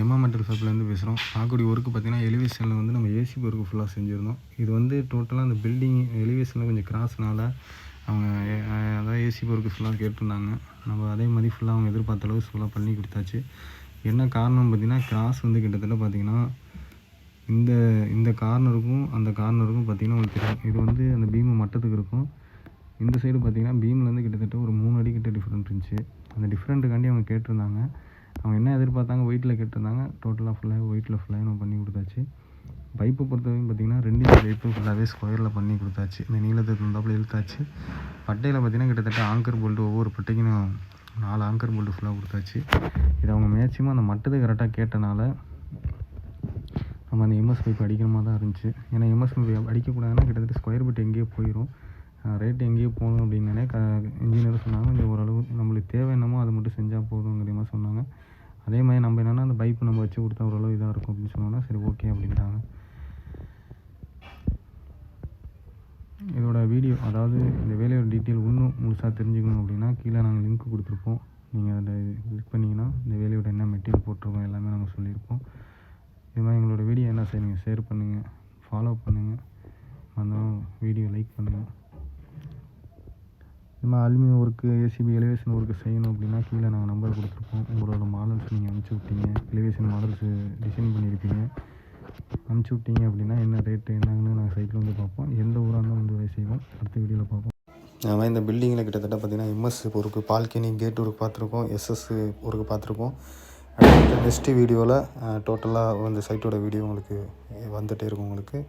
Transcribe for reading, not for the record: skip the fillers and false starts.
எம்மா மெட்டல் ஷாப்லேருந்து பேசுகிறோம். பார்க்கக்கூடிய ஒர்க்கு பார்த்திங்கன்னா எலிவேஷனில் வந்து நம்ம ஏசி ஒர்க்கு ஃபுல்லாக செஞ்சுருந்தோம். இது வந்து டோட்டலாக அந்த பில்டிங் எலிவேஷனில் கொஞ்சம் கிராஸ்னால அவங்க அதாவது ஏசி ஒர்க்கு ஃபுல்லாக கேட்டிருந்தாங்க. நம்ம அதே மாதிரி ஃபுல்லாக அவங்க எதிர்பார்த்த அளவு ஃபுல்லாக பண்ணி கொடுத்தாச்சு. என்ன காரணம்னு பார்த்திங்கன்னா கிராஸ் வந்து கிட்டத்தட்ட பார்த்திங்கன்னா இந்த கார்னருக்கும் அந்த கார்னருக்கும் பார்த்திங்கன்னா உங்களுக்கு தெரியும். இது வந்து அந்த பீமு மட்டத்துக்கு இருக்கும். இந்த சைடு பார்த்திங்கன்னா பீம்லேருந்து கிட்டத்தட்ட ஒரு 3 அடி கிட்ட டிஃப்ரெண்ட் இருந்துச்சு. அந்த டிஃப்ரெண்ட்டுக்காண்டி அவங்க கேட்டிருந்தாங்க. அவங்க என்ன எதிர்பார்த்தாங்க, ஒயிட்டில் கேட்டிருந்தாங்க. டோட்டலாக ஃபுல்லாக ஒயிட்டில் ஃபுல்லாக நம்ம பண்ணி கொடுத்தாச்சு. பைப்பை பொறுத்தவரைக்கும் பார்த்திங்கன்னா 2 பைப்பு ஃபுல்லாகவே ஸ்கொயரில் பண்ணி கொடுத்தாச்சு. இந்த நீளத்துக்கு இருந்தாப்புல இழுத்தாச்சு. பட்டையில் பார்த்திங்கன்னா கிட்டத்தட்ட ஆங்கர் போல்ட்டு ஒவ்வொரு பட்டைக்கும் 4 ஆங்கர் போல்ட்டு ஃபுல்லாக கொடுத்தாச்சு. இது அவங்க மேக்ஸிமம் அந்த மட்டத்துக்கு கரெக்டாக கேட்டனால நம்ம அந்த எம்எஸ் பைப் அடிக்கிற மாதிரி தான் இருந்துச்சு. ஏன்னா எம்எஸ் பைப் அடிக்கக்கூடாதுன்னா கிட்டத்தட்ட ஸ்கொயர் பிட் எங்கேயோ போயிடும், ரேட்டு எங்கேயோ போகணும் அப்படின்னே இன்ஜினியர் சொன்னாங்க. கொஞ்சம் ஓரளவு நம்மளுக்கு தேவை என்னமோ அதை மட்டும் செஞ்சால் போதுங்கிற மாதிரி சொன்னாங்க. அதே மாதிரி நம்ம என்னென்னா அந்த பைப்பு நம்ம வச்சு கொடுத்தா ஓரளவு இதாக இருக்கும் அப்படின்னு சொன்னோன்னா சரி ஓகே அப்படின்ட்டாங்க. இதோட வீடியோ அதாவது இந்த வேலையோட டீட்டெயில் இன்னும் முழுசாக தெரிஞ்சுக்கணும் அப்படின்னா கீழே நாங்கள் லிங்க் கொடுத்துருப்போம். நீங்கள் அதை கிளிக் பண்ணிங்கன்னா இந்த வேலையோட என்ன மெட்டீரியல் போட்டிருக்கோம் எல்லாமே நாங்கள் சொல்லியிருப்போம். இது மாதிரி எங்களோட வீடியோ என்ன செய்யுங்க, ஷேர் பண்ணுங்கள், ஃபாலோ பண்ணுங்கள், வந்தாலும் வீடியோ லைக் பண்ணுங்கள். இது மாதிரி aluminium work, ACP elevation work செய்யணும் அப்படின்னா கீழே நாங்கள் நம்பர் கொடுத்துருப்போம். உங்களோட மாடல்ஸ் நீங்கள் அனுப்பிச்சி விட்டீங்க, எலிவேஷன் மாடல்ஸு டிசைன் பண்ணியிருப்பீங்க, அனுப்பிச்சி விட்டீங்க அப்படின்னா என்ன ரேட்டு என்னங்கன்னு நாங்கள் சைட்டில் வந்து பார்ப்போம். எந்த ஊராக இருந்தாலும் வந்து வேலை செய்வோம். அடுத்த வீடியோவில் பார்ப்போம். நம்ம இந்த பில்டிங்கில் கிட்டத்தட்ட பார்த்திங்கன்னா MS work, balcony, gate work பார்த்துருக்கோம், எஸ்எஸ் ஒர்க்கு பார்த்துருக்கோம். அடுத்த நெக்ஸ்ட்டு வீடியோவில் டோட்டலாக அந்த சைட்டோட வீடியோ உங்களுக்கு வந்துகிட்டே இருக்கும் உங்களுக்கு.